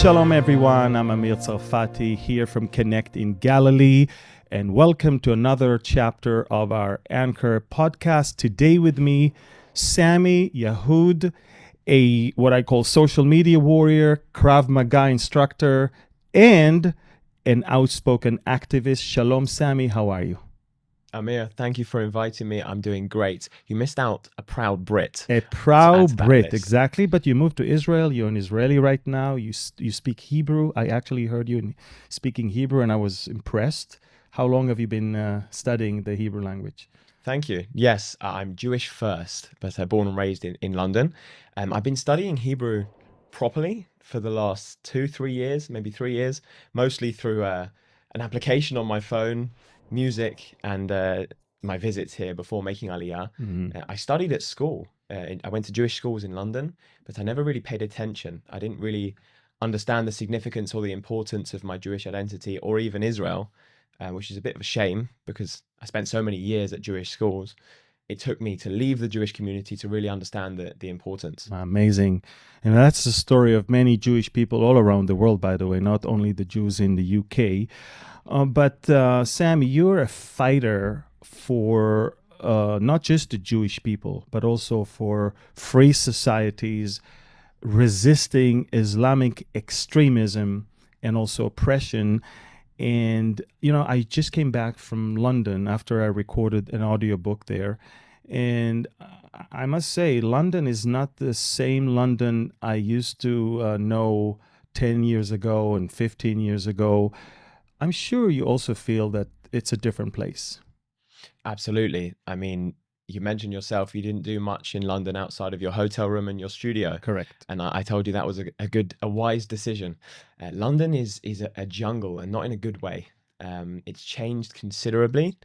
Shalom, everyone. I'm Amir Tsarfati here from Connect in Galilee, and welcome to another chapter of our Anchor podcast. Today with me, Sammy Yahood, a what I call social media warrior, Krav Maga instructor, and an outspoken activist. Shalom, Sammy. How are you? Amir, thank you for inviting me. I'm doing great. You missed out a proud Brit. A to add proud to that Brit, list. exactly. But you moved to Israel. You're an Israeli right now. You speak Hebrew. I actually heard you speaking Hebrew, and I was impressed. How long have you been studying the Hebrew language? Thank you. Yes, I'm Jewish first, but born and raised in London. I've been studying Hebrew properly for the last 2-3 years, maybe 3 years, mostly through an application on my phone, music, and my visits here before making Aliyah. I studied at school. I went to Jewish schools in London, but I never really paid attention. I didn't really understand the significance or the importance of my Jewish identity or even Israel, which is a bit of a shame because I spent so many years at Jewish schools. It took me to leave the Jewish community to really understand the importance. Amazing. And that's the story of many Jewish people all around the world, by the way, not only the Jews in the UK. But Sammy, you're a fighter for not just the Jewish people, but also for free societies, resisting Islamic extremism and also oppression. And, I just came back from London after I recorded an audiobook there. And I must say, London is not the same London I used to know 10 years ago and 15 years ago. I'm sure you also feel that it's a different place. Absolutely. I mean, you mentioned yourself, you didn't do much in London outside of your hotel room and your studio. Correct. And I told you that was a wise decision. London is a jungle, and not in a good way. It's changed considerably.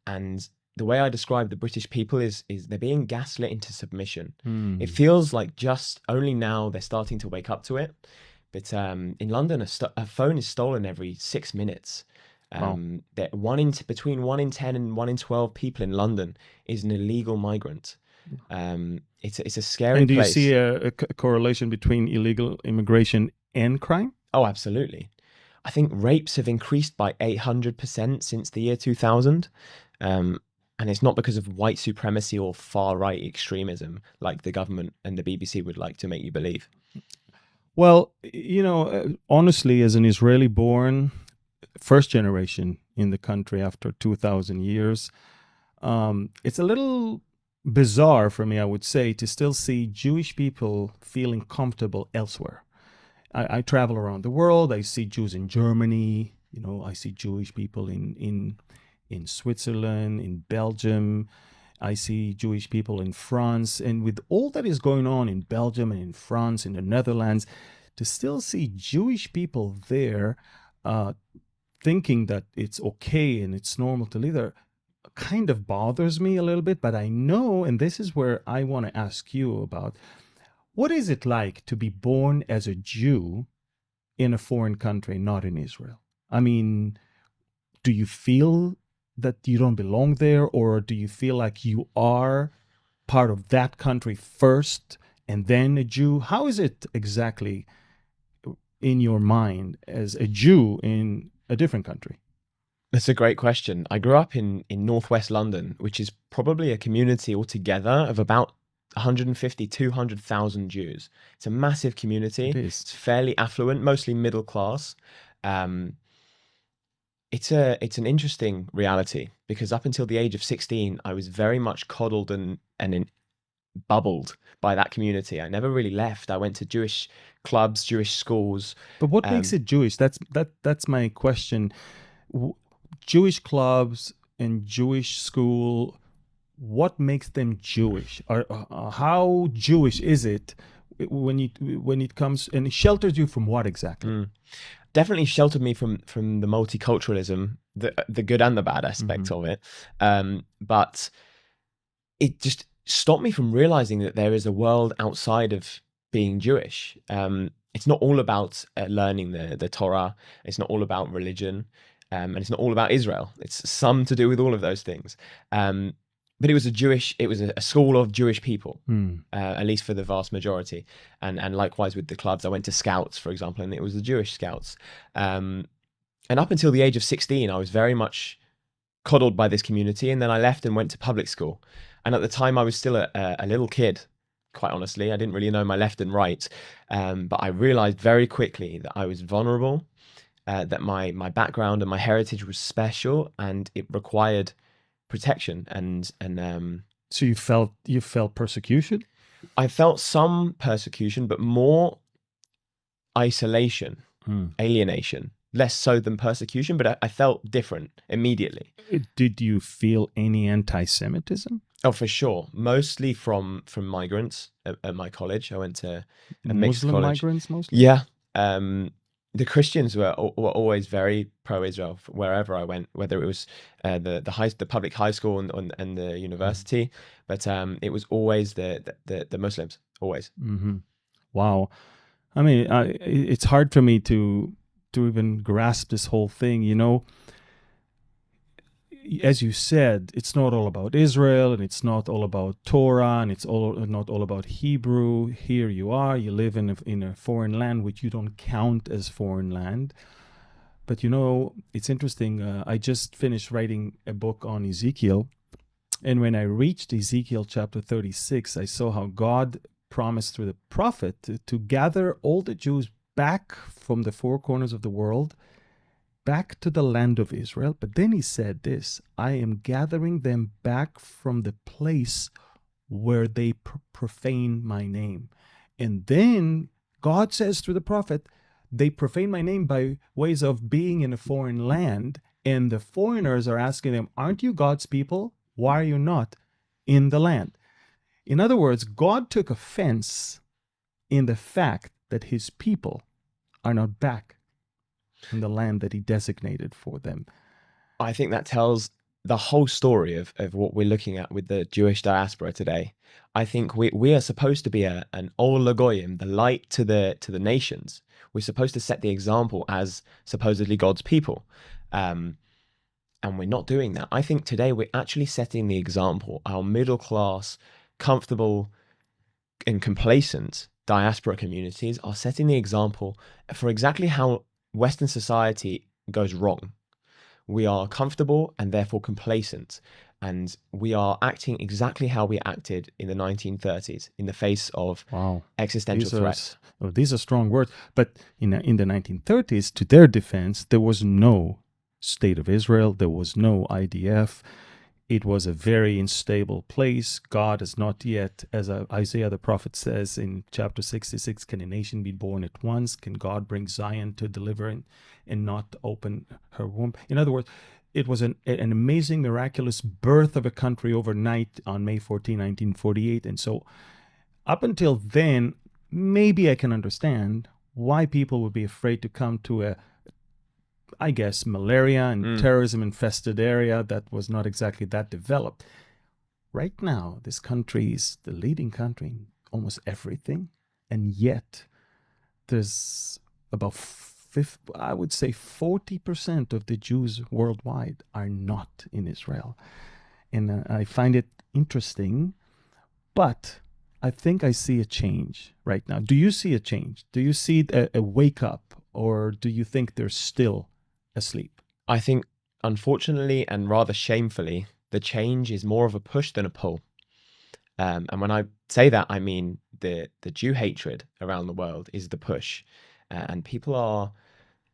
And the way I describe the British people is they're being gaslit into submission. It feels like just only now they're starting to wake up to it. But in London, a phone is stolen every 6 minutes. Wow. Between 1 in 10 and 1 in 12 people in London is an illegal migrant. It's a scary And do you place. see a correlation between illegal immigration and crime? Oh, absolutely. I think rapes have increased by 800% since the year 2000. And it's not because of white supremacy or far-right extremism like the government and the BBC would like to make you believe. Well, honestly, as an Israeli born, first generation in the country after 2,000 years, it's a little bizarre for me, I would say, to still see Jewish people feeling comfortable elsewhere. I travel around the world. I see Jews in Germany. I see Jewish people in Switzerland, in Belgium. I see Jewish people in France. And with all that is going on in Belgium and in France, in the Netherlands, to still see Jewish people there thinking that it's okay and it's normal to live there kind of bothers me a little bit. But I know, and this is where I want to ask you about, what is it like to be born as a Jew in a foreign country, not in Israel? I mean, do you feel that you don't belong there, or do you feel like you are part of that country first and then a Jew? How is it exactly in your mind as a Jew in a different country? That's a great question. I grew up in northwest London, which is probably a community altogether of about 150, 200,000 Jews. It's a massive community. It is. It's fairly affluent, mostly middle class. It's an interesting reality because up until the age of 16, I was very much coddled and bubbled by that community. I never really left. I went to Jewish clubs, Jewish schools. But what makes it Jewish? That's my question. Jewish clubs and Jewish school, what makes them Jewish? Or how Jewish is it when it comes, and it shelters you from what exactly? Definitely sheltered me from the multiculturalism, the good and the bad aspects of it. But it just stopped me from realizing that there is a world outside of being Jewish. It's not all about learning the Torah. It's not all about religion. And it's not all about Israel. It's some to do with all of those things. but it was a school of Jewish people, Mm. at least for the vast majority. And likewise with the clubs, I went to Scouts, for example, and it was the Jewish Scouts. And up until the age of 16, I was very much coddled by this community. And then I left and went to public school. And at the time, I was still a little kid, quite honestly. I didn't really know my left and right. But I realized very quickly that I was vulnerable, that my background and my heritage was special, and it required protection. And So you felt persecution? I felt some persecution, but more isolation, Mm. alienation, less so than persecution, but I felt different immediately. Did you feel any anti-Semitism? Oh, for sure. Mostly from migrants at my college. I went to a mixed Muslim college. migrants mostly? Yeah. The Christians were always very pro-Israel wherever I went, whether it was the public high school and the university, but it was always the Muslims, always. Mm-hmm. Wow. I mean, it's hard for me to even grasp this whole thing. You know, as you said, it's not all about Israel, and it's not all about Torah, and it's not all about Hebrew. Here you are, you live in a foreign land which you don't count as foreign land. But you know, it's interesting. I just finished writing a book on Ezekiel, and when I reached Ezekiel chapter 36, I saw how God promised through the prophet to gather all the Jews back from the four corners of the world, back to the land of Israel. But then he said this: I am gathering them back from the place where they profane my name. And then God says through the prophet, they profane my name by ways of being in a foreign land. And the foreigners are asking them, aren't you God's people? Why are you not in the land? In other words, God took offense in the fact that his people are not back in the land that he designated for them. I think that tells the whole story of what we're looking at with the Jewish diaspora today. I think we are supposed to be an Ol Lagoyim, the light to the nations. We're supposed to set the example as supposedly God's people. And we're not doing that. I think today we're actually setting the example. Our middle class, comfortable and complacent diaspora communities are setting the example for exactly how Western society goes wrong. We are comfortable and therefore complacent, and we are acting exactly how we acted in the 1930s in the face of existential threats. These are strong words, but in the 1930s, to their defense, there was no State of Israel, there was no IDF. It was a very unstable place. God has not yet, as Isaiah the prophet says in chapter 66, can a nation be born at once? Can God bring Zion to deliver and not open her womb? In other words, it was an amazing, miraculous birth of a country overnight on May 14, 1948. And so up until then, maybe I can understand why people would be afraid to come to a, I guess, malaria and terrorism infested area that was not exactly that developed. Right now, this country is the leading country in almost everything. And yet there's about I would say 40% of the Jews worldwide are not in Israel. And I find it interesting, but I think I see a change right now. Do you see a change? Do you see a wake up, or do you think they're still asleep? I think, unfortunately and rather shamefully, the change is more of a push than a pull. And when I say that, I mean the Jew hatred around the world is the push, and people are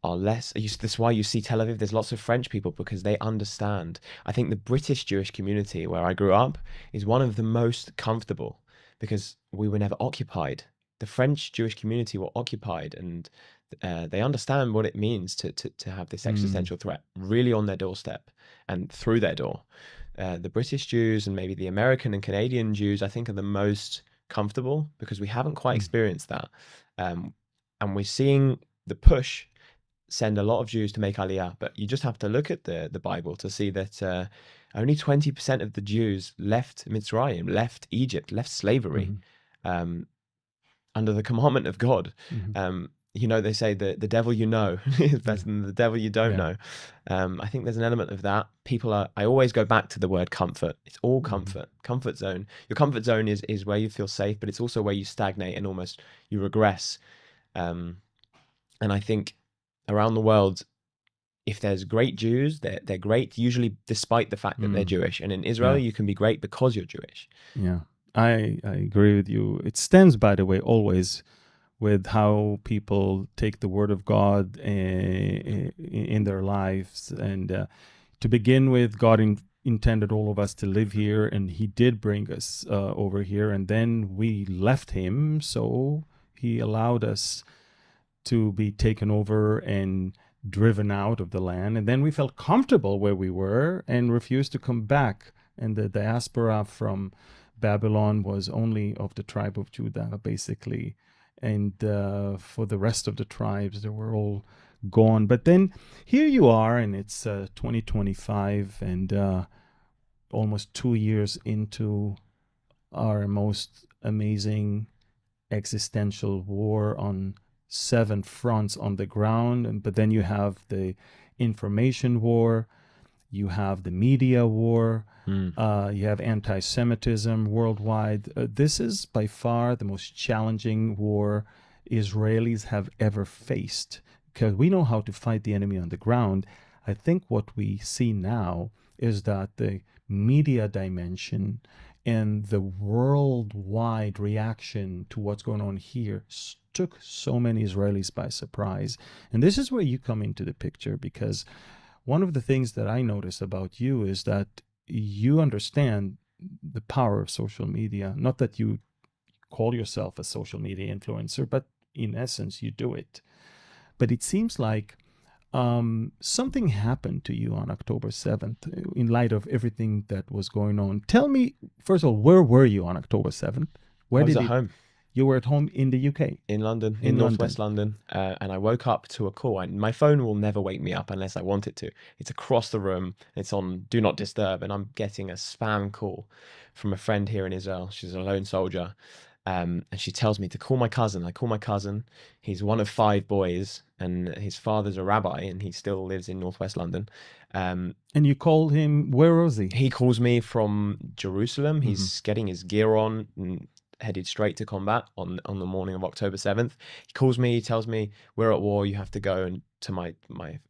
less. That's why you see Tel Aviv. There's lots of French people because they understand. I think the British Jewish community where I grew up is one of the most comfortable because we were never occupied. The French Jewish community were occupied, and they understand what it means to have this existential threat really on their doorstep and through their door. The British Jews and maybe the American and Canadian Jews, I think, are the most comfortable because we haven't quite experienced that. And we're seeing the push send a lot of Jews to make Aliyah, but you just have to look at the Bible to see that only 20% of the Jews left Mitzrayim, left Egypt, left slavery under the commandment of God. you know, they say the devil you know is better than the devil you don't Yeah. know. I think there's an element of that. I always go back to the word comfort. It's all Mhm. comfort. Comfort zone. Your comfort zone is where you feel safe, but it's also where you stagnate and almost you regress. Um, and I think around the world, if there's great Jews, they're great usually despite the fact that they're Mm. Jewish. And in Israel, Yeah. you can be great because you're Jewish. Yeah. I agree with you. It stands, by the way, always with how people take the word of God in their lives. And to begin with, God intended all of us to live here, and He did bring us over here. And then we left Him, so He allowed us to be taken over and driven out of the land. And then we felt comfortable where we were and refused to come back. And the diaspora from Babylon was only of the tribe of Judah, basically. And for the rest of the tribes, they were all gone. But then here you are, and it's 2025, and almost 2 years into our most amazing existential war on 7 fronts on the ground. But then you have the information war, you have the media war, Mm. you have anti Semitism worldwide. This is by far the most challenging war Israelis have ever faced because we know how to fight the enemy on the ground. I think what we see now is that the media dimension and the worldwide reaction to what's going on here took so many Israelis by surprise. And this is where you come into the picture because one of the things that I notice about you is that you understand the power of social media. Not that you call yourself a social media influencer, but in essence, you do it. But it seems like something happened to you on October 7th in light of everything that was going on. Tell me, first of all, where were you on October 7th? I Where was did at it? home. You were at home in the UK, In London, in in northwest London. London, and I woke up to a call. My phone will never wake me up unless I want it to. It's across the room. It's on Do Not Disturb, and I'm getting a spam call from a friend here in Israel. She's a lone soldier, and she tells me to call my cousin. I call my cousin. He's one of 5 boys, and his father's a rabbi, and he still lives in northwest London. Um, And you called him, where was he? he calls me from Jerusalem. Mm-hmm. He's getting his gear on and headed straight to combat on the morning of October 7th. He calls me, he tells me, we're at war, you have to go to my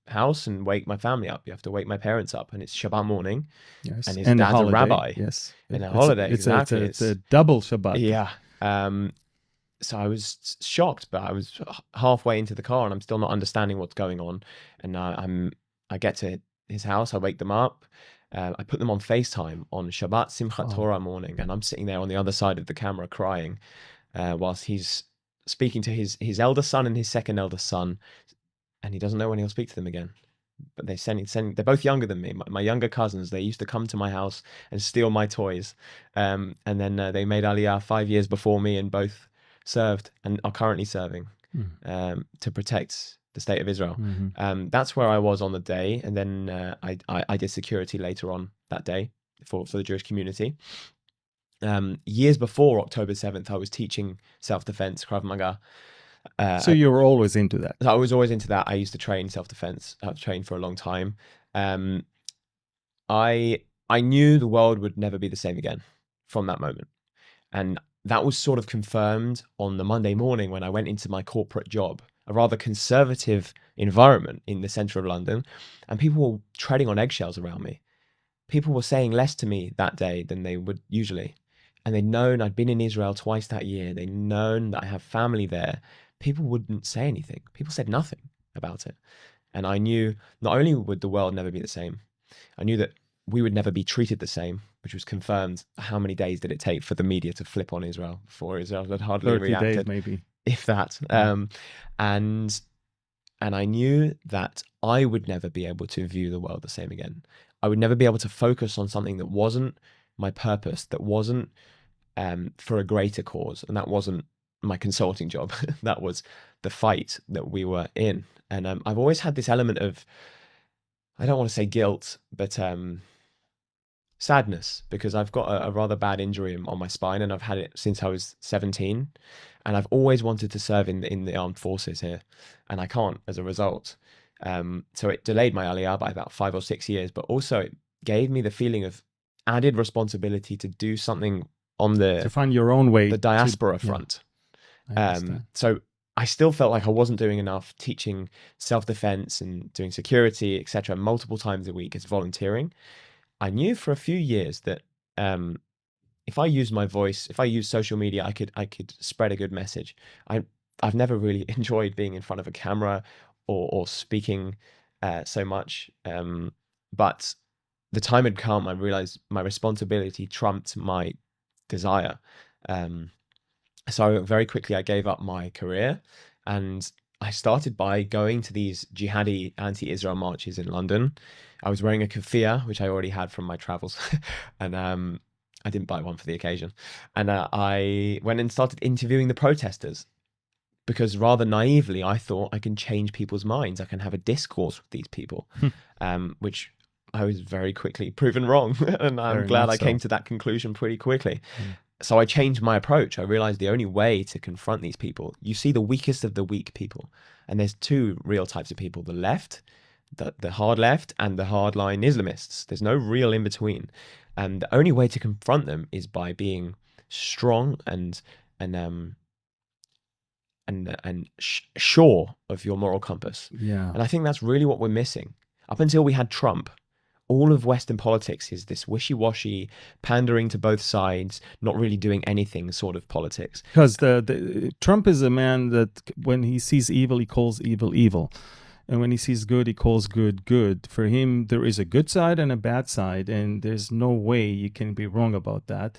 house and wake my family up. You have to wake my parents up. And it's Shabbat morning, Yes, and his and the dad's a holiday. rabbi. Yes, And a it's holiday, it's a it's a exactly. it's a It's double Shabbat. yeah. So I was shocked, but I was halfway into the car and I'm still not understanding what's going on. And I get to his house, I wake them up, I put them on FaceTime on Shabbat Simchat Wow. Torah morning, and I'm sitting there on the other side of the camera crying, whilst he's speaking to his eldest son and his second eldest son, and he doesn't know when he'll speak to them again. But they're both younger than me. My younger cousins, they used to come to my house and steal my toys. And then they made Aliyah 5 years before me and both served and are currently serving to protect the state of Israel. Mm-hmm. That's where I was on the day. And then I did security later on that day for the Jewish community. Years before October 7th, I was teaching self-defense, Krav Maga. So you were always into that. I was always into that. I used to train self-defense. I've trained for a long time. Um, I knew the world would never be the same again from that moment. And that was sort of confirmed on the Monday morning when I went into my corporate job, a rather conservative environment in the center of London, and people were treading on eggshells around me. People were saying less to me that day than they would usually. And they'd known I'd been in Israel twice that year. They'd known that I have family there. People wouldn't say anything. People said nothing about it. And I knew not only would the world never be the same, I knew that we would never be treated the same, which was confirmed. How many days did it take for the media to flip on Israel before Israel had hardly 30 days, reacted, maybe. if that? Mm. And and I knew that I would never be able to view the world the same again. I would never be able to focus on something that wasn't my purpose, that wasn't for a greater cause, and that wasn't my consulting job. That was the fight that we were in. And I've always had this element of, I don't want to say guilt, but sadness, because I've got a rather bad injury on my spine, and I've had it since I was 17, and I've always wanted to serve in the armed forces here, and I can't as a result. So it delayed my aliyah by about 5 or 6 years, but also it gave me the feeling of added responsibility to do something on To find your own way the to, diaspora yeah, front. I understand. So I still felt like I wasn't doing enough teaching self-defense and doing security, etc., multiple times a week as volunteering. I knew for a few years that um, if I used my voice, if I used social media, I could spread a good message. I've never really enjoyed being in front of a camera or speaking so much, but the time had come. I realized my responsibility trumped my desire. Um, so very quickly I gave up my career, and I started by going to these jihadi anti-Israel marches in London. I was wearing a keffiyeh, which I already had from my travels, and I didn't buy one for the occasion. And I went and started interviewing the protesters, because rather naively I thought I can change people's minds. I can have a discourse with these people, which I was very quickly proven wrong. And I'm Very glad much I came so. to that conclusion pretty quickly. Mm. So I changed my approach. I realized the only way to confront these people, you see the weakest of the weak people. And there's two real types of people: the left, the hard left, and the hardline Islamists. There's no real in between. And the only way to confront them is by being strong and um sure of your moral compass. Yeah. And I think that's really what we're missing. Up until we had Trump, all of Western politics is this wishy-washy, pandering to both sides, not really doing anything sort of politics. Because the Trump is a man that when he sees evil, he calls evil evil. And when he sees good, he calls good good. For him, there is a good side and a bad side, and there's no way you can be wrong about that.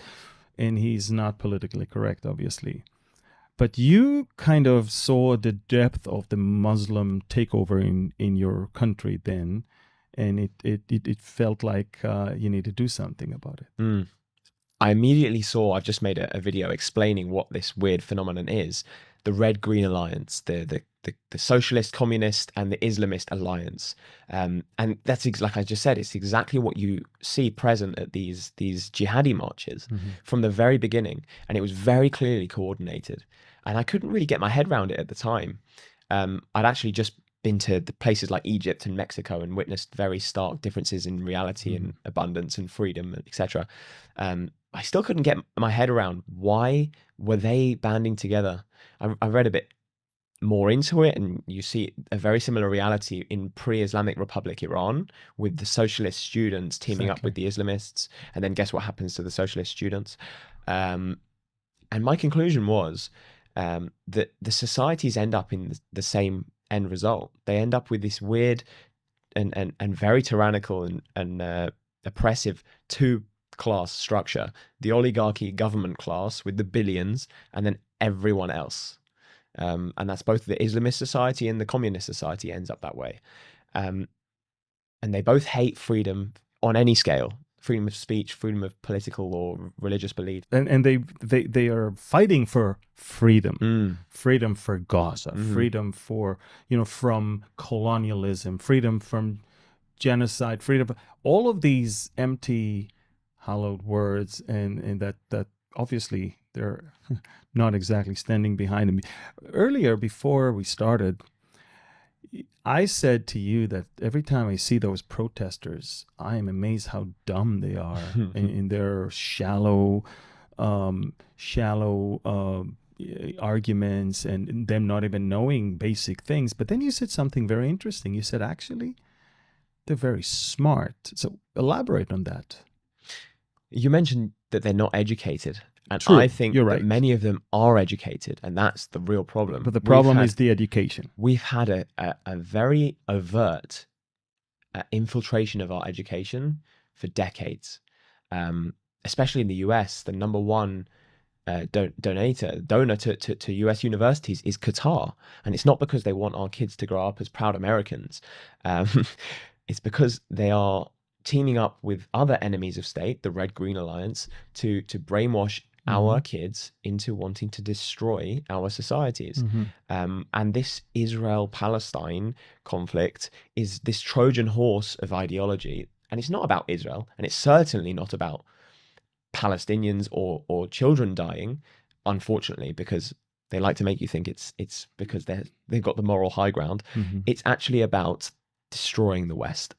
And he's not politically correct, obviously. But you kind of saw the depth of the Muslim takeover in your country then, and it felt like you need to do something about it. Mm. I immediately saw, I've just made a video explaining what this weird phenomenon is: the Red-Green Alliance, the Socialist, Communist, and the Islamist Alliance. And that's like I just said, it's exactly what you see present at these jihadi marches from the very beginning. And it was very clearly coordinated. And I couldn't really get my head around it at the time. I'd actually just been to the places like Egypt and Mexico and witnessed very stark differences in reality and abundance and freedom, etc. I still couldn't get my head around why were they banding together. I read a bit more into it, and you see a very similar reality in pre-Islamic Republic Iran, with the socialist students teaming up Exactly. with the Islamists, and then guess what happens to the socialist students? And my conclusion was that the societies end up in the same end result. They end up with this weird and very tyrannical and oppressive two-class structure: the oligarchy government class with the billions, and then everyone else. And that's both the Islamist society and the communist society ends up that way. And they both hate freedom on any scale: freedom of speech, freedom of political or religious belief. And they are fighting for freedom, Mm. freedom for Gaza, Mm-hmm. freedom for, from colonialism, freedom from genocide, freedom, all of these empty, hallowed words, and that obviously they're not exactly standing behind them. Earlier, before we started, I said to you that every time I see those protesters, I am amazed how dumb they are in their shallow arguments, and them not even knowing basic things. But then you said something very interesting. You said, actually, they're very smart. So elaborate on that. You mentioned that they're not educated, and I True, think you're that right. many of them are educated, and that's the real problem. But the problem is the education. We've had a very overt infiltration of our education for decades, especially in the US. The number one donor to US universities is Qatar. And it's not because they want our kids to grow up as proud Americans. It's because they are teaming up with other enemies of state, the Red-Green Alliance, to brainwash our kids into wanting to destroy our societies. And this Israel-Palestine conflict is this Trojan horse of ideology. And it's not about Israel, and it's certainly not about Palestinians or children dying, unfortunately, because they like to make you think it's because they've got the moral high ground. Mm-hmm. It's actually about destroying the West.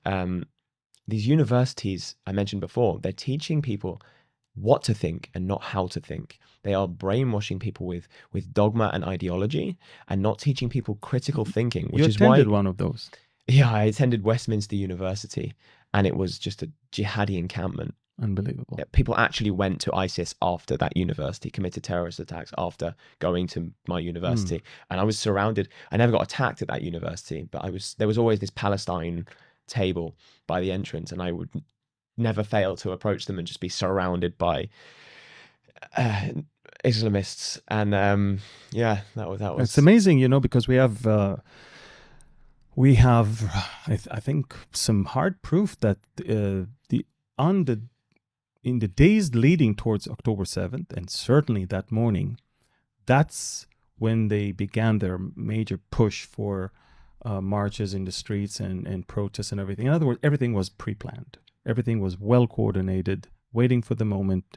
These universities I mentioned before, they're teaching people what to think and not how to think. They are brainwashing people with dogma and ideology, and not teaching people critical thinking, You which is why, attended one of those. yeah, I attended Westminster University, and it was just a jihadi encampment. Unbelievable. People actually went to ISIS after that university, committed terrorist attacks after going to my university. And I was surrounded. I never got attacked at that university, but there was always this Palestine table by the entrance, and I would never fail to approach them and just be surrounded by Islamists. And yeah, that It's was amazing, you know, because we have, I think, some hard proof that in the days leading towards October 7th, and certainly that morning, that's when they began their major push for marches in the streets and protests and everything. In other words, everything was pre-planned. Everything was well coordinated, waiting for the moment,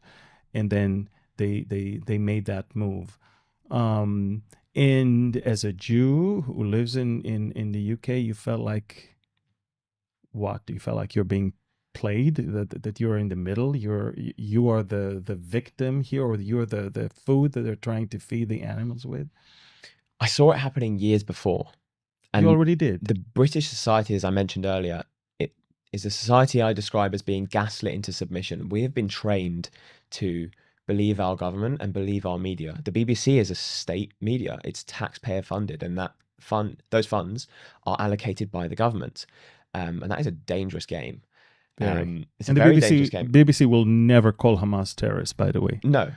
and then they made that move. And as a Jew who lives in the UK, you felt like what? You felt like you're being played, that you're in the middle, you are the victim here, or you're the food that they're trying to feed the animals with. I saw it happening years before. You And already did. the British society, as I mentioned earlier, it is a society I describe as being gaslit into submission. We have been trained to believe our government and believe our media. The BBC is a state media. It's taxpayer funded, and those funds are allocated by the government. And that is a dangerous game. It's a And the very dangerous game. BBC will never call Hamas terrorists, by the way. No.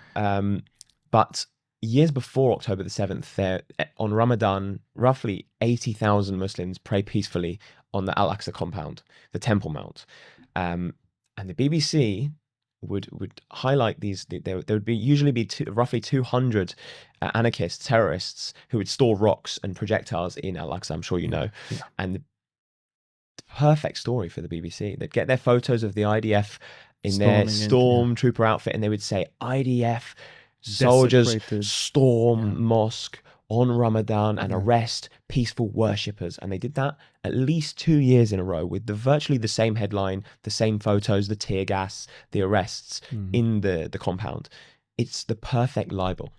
But years before October the 7th, on Ramadan, roughly 80,000 Muslims pray peacefully on the Al-Aqsa compound, the Temple Mount. And the BBC would highlight these. There would usually be roughly 200 anarchists, terrorists, who would store rocks and projectiles in Al-Aqsa, I'm sure you know. Yeah. And the perfect story for the BBC. They'd get their photos of the IDF in their stormtrooper outfit, and they would say, IDF soldiers storm mosque on Ramadan and arrest peaceful worshippers. And they did that at least 2 years in a row with virtually the same headline, the same photos, the tear gas, the arrests in the compound. It's the perfect libel,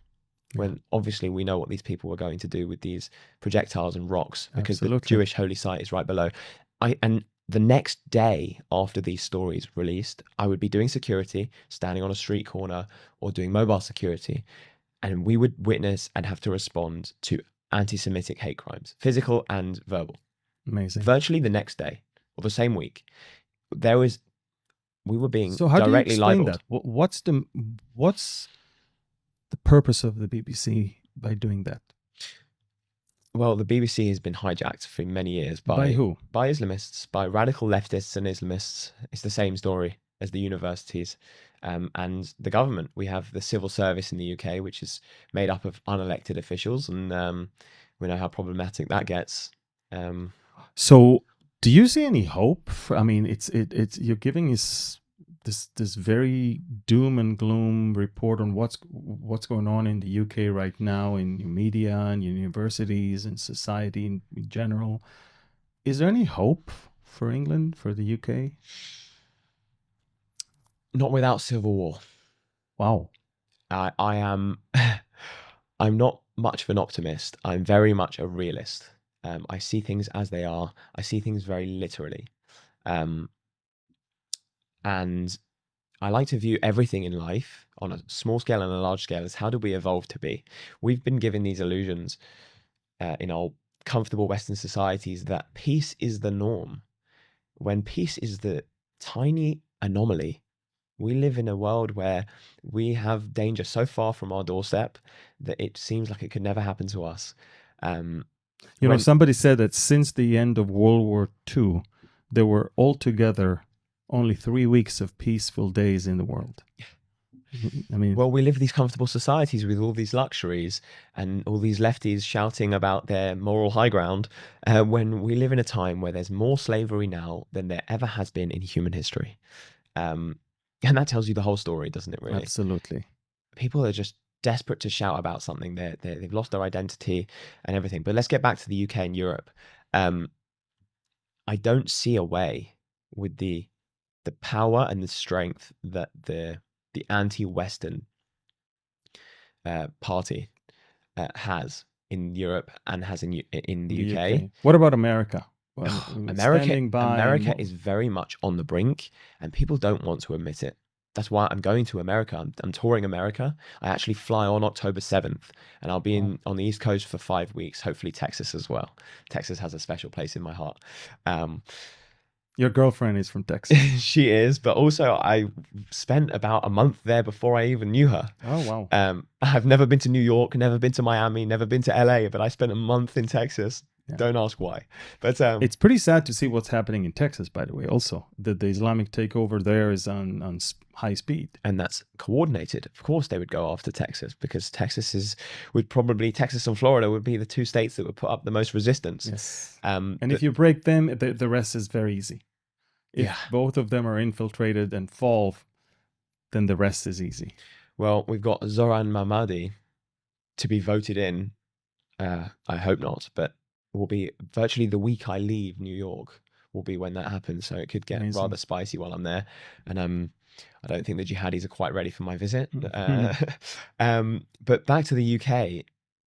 when obviously we know what these people were going to do with these projectiles and rocks, because the Jewish holy site is right below. And the next day after these stories released, I would be doing security, standing on a street corner or doing mobile security, and we would witness and have to respond to anti-Semitic hate crimes, physical and verbal. Amazing. Virtually the next day or the same week, we were being so how directly do you explain libeled. That? What's the purpose of the BBC by doing that? Well, the BBC has been hijacked for many years by who? By Islamists, by radical leftists and Islamists. It's the same story as the universities and the government. We have the civil service in the UK, which is made up of unelected officials, and we know how problematic that gets. So, do you see any hope? I mean, it's you're giving us this very doom and gloom report on what's going on in the UK right now in media and universities and society in general. Is there any hope for England, for the UK? Not without civil war. Wow. I am. I'm not much of an optimist. I'm very much a realist. I see things as they are. I see things very literally. And I like to view everything in life on a small scale and a large scale as how do we evolve to be? We've been given these illusions in our comfortable Western societies that peace is the norm, when peace is the tiny anomaly. We live in a world where we have danger so far from our doorstep that it seems like it could never happen to us. Somebody said that since the end of World War II, there were altogether only 3 weeks of peaceful days in the world. I mean, Well, we live these comfortable societies with all these luxuries and all these lefties shouting about their moral high ground, when we live in a time where there's more slavery now than there ever has been in human history. Um, and that tells you the whole story, doesn't it, really? absolutely. People are just desperate to shout about something. They've lost their identity and everything. But let's get back to the UK and Europe. Um, I don't see a way with the power and the strength that the anti-Western party has in Europe and has in the The UK. UK. What about America? Well, America standing by and America is very much on the brink, and people don't want to admit it. That's why I'm going to America. I'm touring America. I actually fly on October 7th, and I'll be oh, on the East Coast for 5 weeks, hopefully Texas as well. Texas has a special place in my heart. your girlfriend is from Texas. She is, but also I spent about a month there before I even knew her. Oh, wow. I've never been to New York, never been to Miami, never been to LA, but I spent a month in Texas. Yeah. Don't ask why. But It's pretty sad to see what's happening in Texas, by the way, also. That the Islamic takeover there is on high speed. and that's coordinated. Of course, they would go after Texas because Texas and Florida would be the two states that would put up the most resistance. Yes. And if you break them, the rest is very easy. If Yeah. both of them are infiltrated and fall, then the rest is easy. Well, we've got Zoran Mahmoudi to be voted in. I hope not, but will be virtually the week I leave New York will be when that happens. So it could get Amazing. rather spicy while I'm there. And I don't think the jihadis are quite ready for my visit. But back to the UK,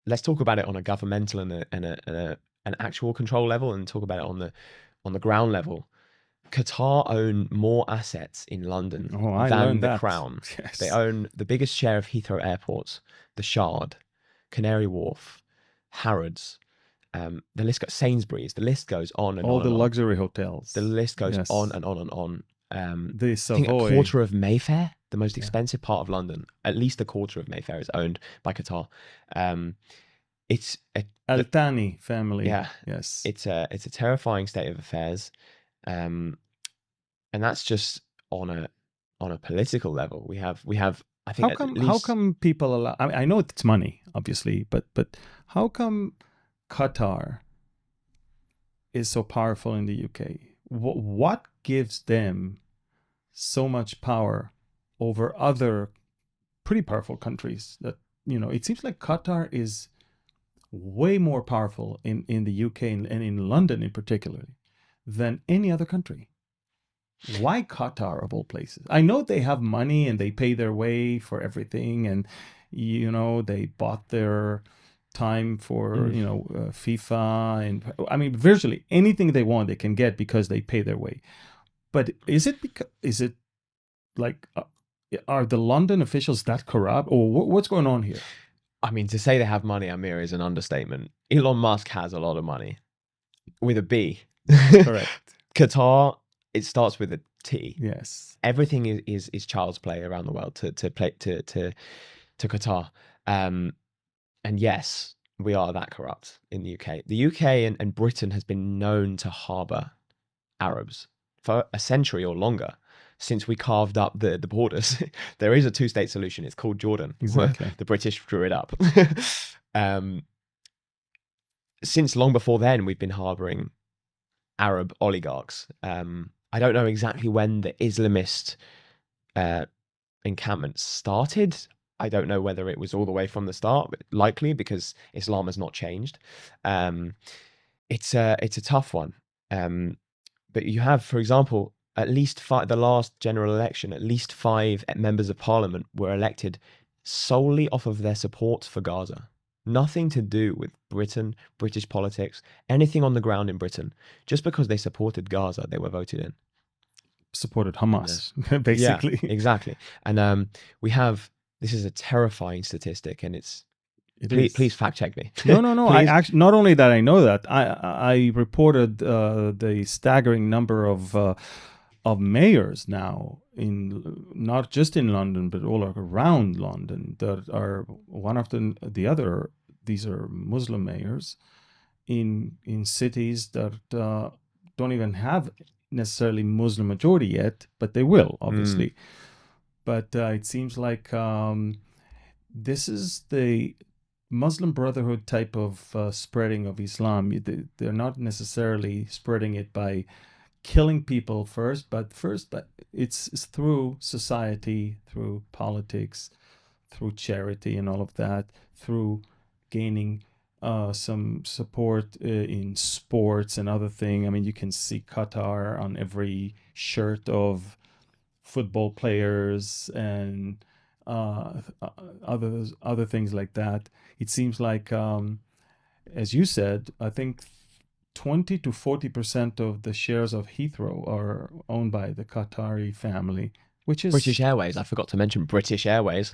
let's talk about it on a governmental and an actual control level, and talk about it on the ground level. Qatar own more assets in London Oh, I than learned the that. Crown. Yes. They own the biggest share of Heathrow Airport, the Shard, Canary Wharf, Harrods. The list goes Sainsbury's. The list goes on and All on the and on. luxury hotels. The list goes Yes. on and on and on. The I think a Savoy. quarter of Mayfair, the most Yeah. expensive part of London, at least a quarter of Mayfair is owned by Qatar. It's a Al Thani family. Yeah. Yes. it's a terrifying state of affairs, and that's just on a political level. We have I think How come people allow? I know it's money, obviously, but how come Qatar is so powerful in the UK? What gives them so much power over other pretty powerful countries? That it seems like Qatar is way more powerful in the UK and in London in particular than any other country. Why Qatar of all places? I know they have money and they pay their way for everything, and they bought their time for FIFA, and I mean virtually anything they want they can get because they pay their way. But is it like are the London officials that corrupt, or what's going on here? I mean, to say they have money, Amir, is an understatement. Elon Musk has a lot of money with a B. Correct. Qatar, it starts with a T. Yes. Everything is child's play around the world to Qatar. And yes, we are that corrupt in the UK. The UK and Britain has been known to harbour Arabs for a century or longer, since we carved up the borders. There is a two-state solution. It's called Jordan. Exactly. The British drew it up. Since long before then, we've been harbouring Arab oligarchs. I don't know exactly when the Islamist encampment started. I don't know whether it was all the way from the start, but likely, because Islam has not changed. It's a tough one. But you have, for example, at least the last general election, at least 5 members of parliament were elected solely off of their support for Gaza. Nothing to do with Britain, British politics, anything on the ground in Britain. Just because they supported Gaza, they were voted in. Supported Hamas, basically. Yeah, exactly. And this is a terrifying statistic, and please fact check me. No. I Please. actually, not only that I know that, I reported the staggering number of mayors now in not just in London but all around London that are one after the other. These are Muslim mayors in cities that don't even have necessarily Muslim majority yet, but they will obviously. but it seems like this is the Muslim Brotherhood type of spreading of Islam. They're not necessarily spreading it by killing people first, but it's through society, through politics, through charity, and all of that, through gaining some support in sports and other thing. I mean, you can see Qatar on every shirt of football players and other things like that. It seems like, as you said, I think 20 to 40% of the shares of Heathrow are owned by the Qatari family, which British is Airways, I forgot to mention British Airways.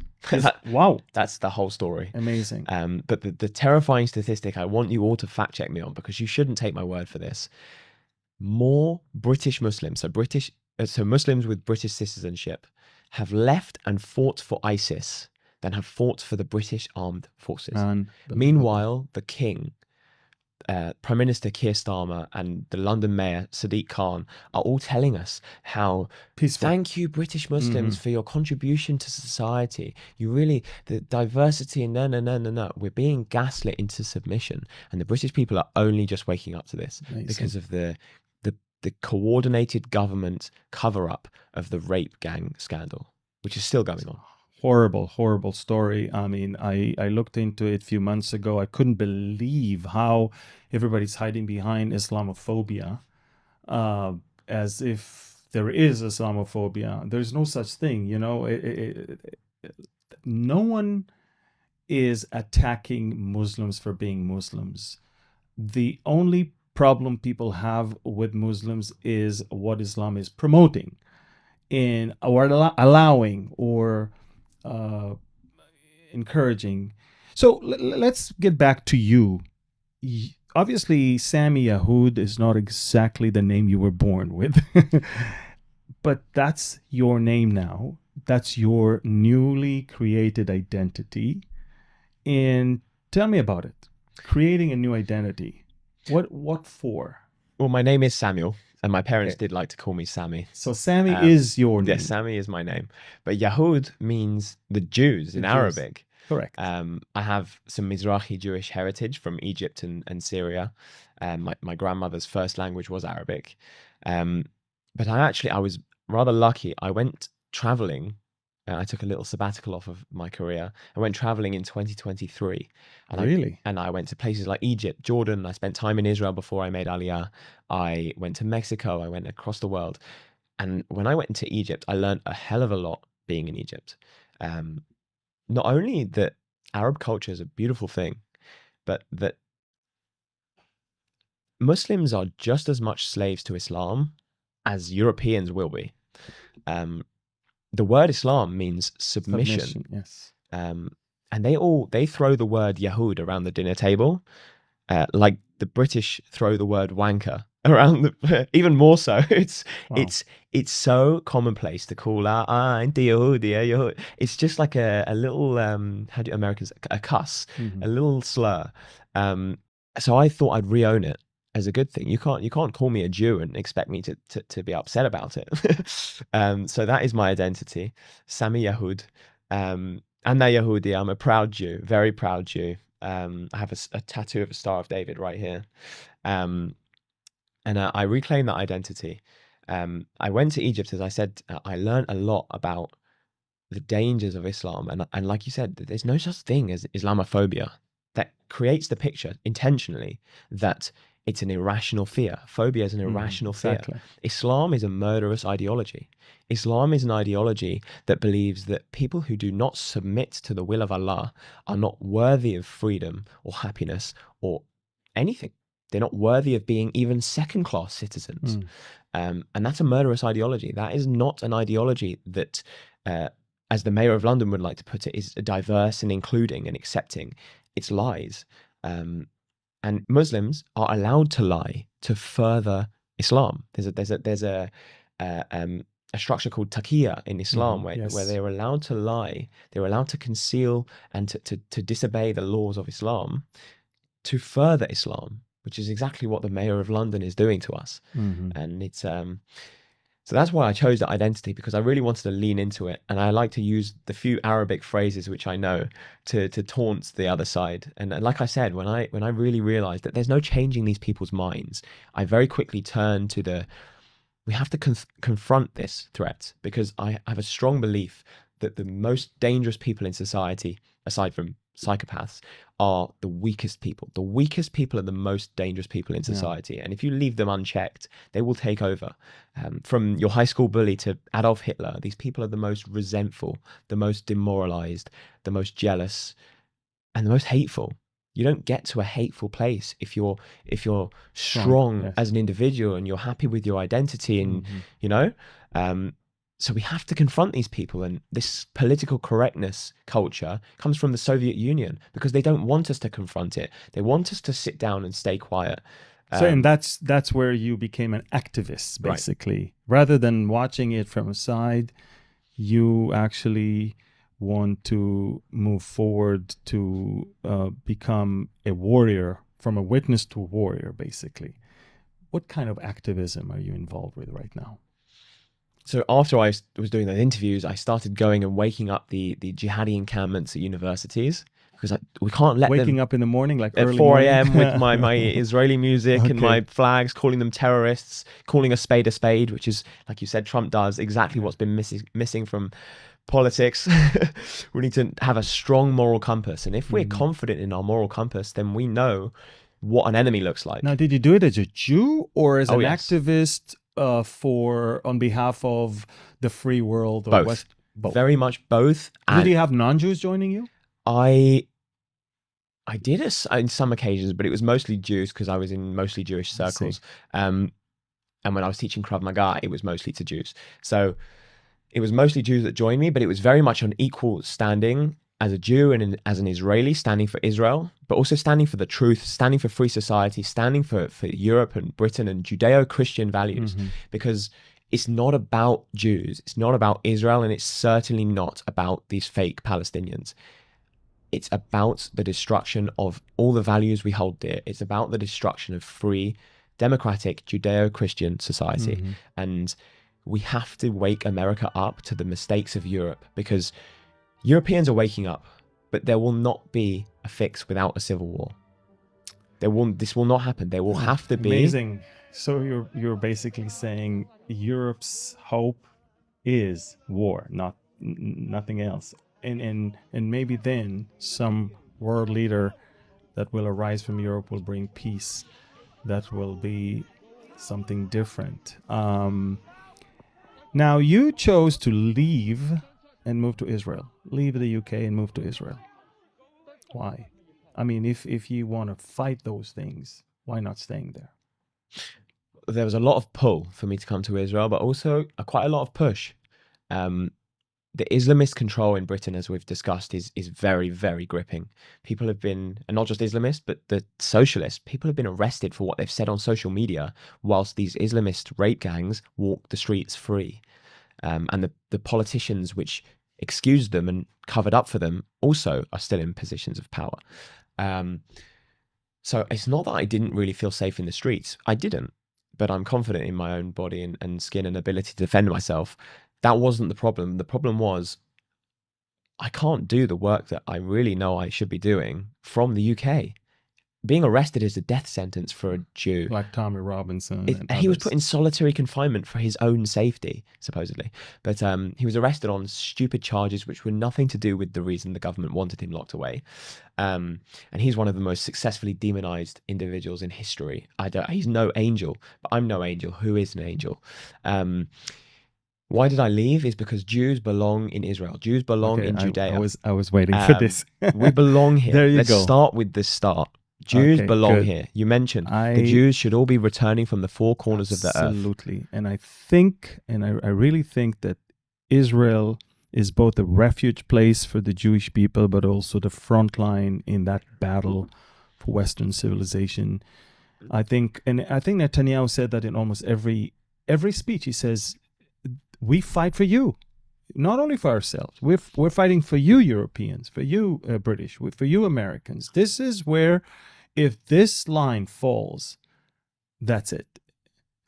wow, That's the whole story. amazing. But the terrifying statistic I want you all to fact check me on, because you shouldn't take my word for this. More British Muslims, so Muslims with British citizenship, have left and fought for ISIS than have fought for the British armed forces. Meanwhile, the king, Prime Minister Keir Starmer, and the London Mayor Sadiq Khan are all telling us how peaceful. thank you, British Muslims, for your contribution to society. You really, the diversity and no. We're being gaslit into submission, and the British people are only just waking up to this because of the coordinated government cover-up of the rape gang scandal, which is still going on. Horrible story. I mean, I looked into it a few months ago. I couldn't believe how everybody's hiding behind Islamophobia, as if there is Islamophobia. There's no such thing, you know. No one is attacking Muslims for being Muslims. The only problem people have with Muslims is what Islam is promoting in or allowing or uh, encouraging. So let's get back to you. Obviously, Sammy Yahood is not exactly the name you were born with, but that's your name now. That's your newly created identity. And tell me about it. Creating a new identity. What for? Well, my name is Samuel, and my parents did like to call me Sammy. So Sammy is your name. Yes, Sammy is my name. But Yahood means the Jews in Arabic. Correct. I have some Mizrahi Jewish heritage from Egypt and Syria. My grandmother's first language was Arabic. But I was rather lucky. I went traveling. I took a little sabbatical off of my career. I went traveling in 2023. And Really? I went to places like Egypt, Jordan. I spent time in Israel before I made Aliyah. I went to Mexico. I went across the world. And when I went into Egypt, I learned a hell of a lot being in Egypt. Not only that Arab culture is a beautiful thing, but that Muslims are just as much slaves to Islam as Europeans will be. The word Islam means submission. Yes. And they throw the word Yahood around the dinner table, like the British throw the word wanker around even more so. It's so commonplace to call out Yahood. It's just like a little how do Americans, a cuss, a little slur. So I thought I'd reown it as a good thing. You can't call me a Jew and expect me to be upset about it. So that is my identity, Sammy Yahood. Anna Yahudi. I'm a proud Jew, very proud Jew. I have a tattoo of a Star of David right here. And I reclaim that identity. I went to Egypt, as I said. I learned a lot about the dangers of Islam, and like you said, there's no such thing as Islamophobia. That creates the picture intentionally that it's an irrational fear. Phobia is an irrational fear. Islam is a murderous ideology. Islam is an ideology that believes that people who do not submit to the will of Allah are not worthy of freedom or happiness or anything. They're not worthy of being even second-class citizens. And that's a murderous ideology. That is not an ideology that, as the Mayor of London would like to put it, is diverse and including and accepting. It's lies. And Muslims are allowed to lie to further Islam. There's a structure called taqiyya in Islam where they're allowed to lie, they're allowed to conceal and to disobey the laws of Islam to further Islam, which is exactly what the Mayor of London is doing to us. And it's So that's why I chose that identity, because I really wanted to lean into it. And I like to use the few Arabic phrases which I know to taunt the other side. And like I said, when I really realized that there's no changing these people's minds, I very quickly turned to we have to confront this threat, because I have a strong belief that the most dangerous people in society, aside from psychopaths, are the weakest people. The weakest people are the most dangerous people in society. And if you leave them unchecked, they will take over. From your high school bully to Adolf Hitler, these people are the most resentful, the most demoralized, the most jealous, and the most hateful. You don't get to a hateful place if you're strong Yes. as an individual and you're happy with your identity, and you know. So we have to confront these people, and this political correctness culture comes from the Soviet Union, because they don't want us to confront it. They want us to sit down and stay quiet. So, and that's where you became an activist, Right. basically. Rather than watching it from a side, you actually want to move forward to become a warrior, from a witness to a warrior, basically. What kind of activism are you involved with right now? So after I was doing those interviews, I started going and waking up the jihadi encampments at universities, because we can't let Waking them up in the morning, like at early 4 morning? a.m. with my Israeli music and my flags, calling them terrorists, calling a spade, which is, like you said, Trump does exactly what's been missing from politics. We need to have a strong moral compass. And if we're confident in our moral compass, then we know what an enemy looks like. Now, did you do it as a Jew or as an yes. activist on behalf of the free world or Both. West? Both. Very much both. Did you have non-Jews joining you? I did it in some occasions, but it was mostly Jews, because I was in mostly Jewish circles. And when I was teaching Krav Maga, it was mostly to Jews. So it was mostly Jews that joined me, but it was very much on equal standing as a Jew and as an Israeli, standing for Israel, but also standing for the truth, standing for free society, standing for Europe and Britain and Judeo-Christian values, because it's not about Jews, it's not about Israel, and it's certainly not about these fake Palestinians. It's about the destruction of all the values we hold dear. It's about the destruction of free, democratic, Judeo-Christian society. And we have to wake America up to the mistakes of Europe, because Europeans are waking up, but there will not be a fix without a civil war. This will not happen. There will have to be. Amazing. So you're basically saying Europe's hope is war, nothing else. And maybe then some world leader that will arise from Europe will bring peace. That will be something different. Now, you chose to leave and move to Israel. Leave the UK and move to Israel. Why? I mean, if you want to fight those things, why not staying there? There was a lot of pull for me to come to Israel, but also quite a lot of push. The Islamist control in Britain, as we've discussed, is very, very gripping. People have been, and not just Islamists, but the socialists, people have been arrested for what they've said on social media, whilst these Islamist rape gangs walk the streets free. And the politicians which excused them and covered up for them also are still in positions of power. So it's not that I didn't really feel safe in the streets. I didn't, but I'm confident in my own body and skin and ability to defend myself. That wasn't the problem. The problem was I can't do the work that I really know I should be doing from the UK. Being arrested is a death sentence for a Jew. Like Tommy Robinson. He was put in solitary confinement for his own safety, supposedly. But he was arrested on stupid charges which were nothing to do with the reason the government wanted him locked away. And he's one of the most successfully demonized individuals in history. He's no angel, but I'm no angel. Who is an angel? Why did I leave? Is because Jews belong in Israel. Jews belong in Judea. I was waiting for this. We belong here. There you go. Let's start with the start. Jews belong here. You mentioned the Jews should all be returning from the four corners of the earth. Absolutely. And I think, and I really think that Israel is both a refuge place for the Jewish people, but also the front line in that battle for Western civilization. I think Netanyahu said that in almost every speech. He says, we fight for you, not only for ourselves. We're fighting for you, Europeans, for you, British, for you, Americans. This is where, if this line falls, that's it.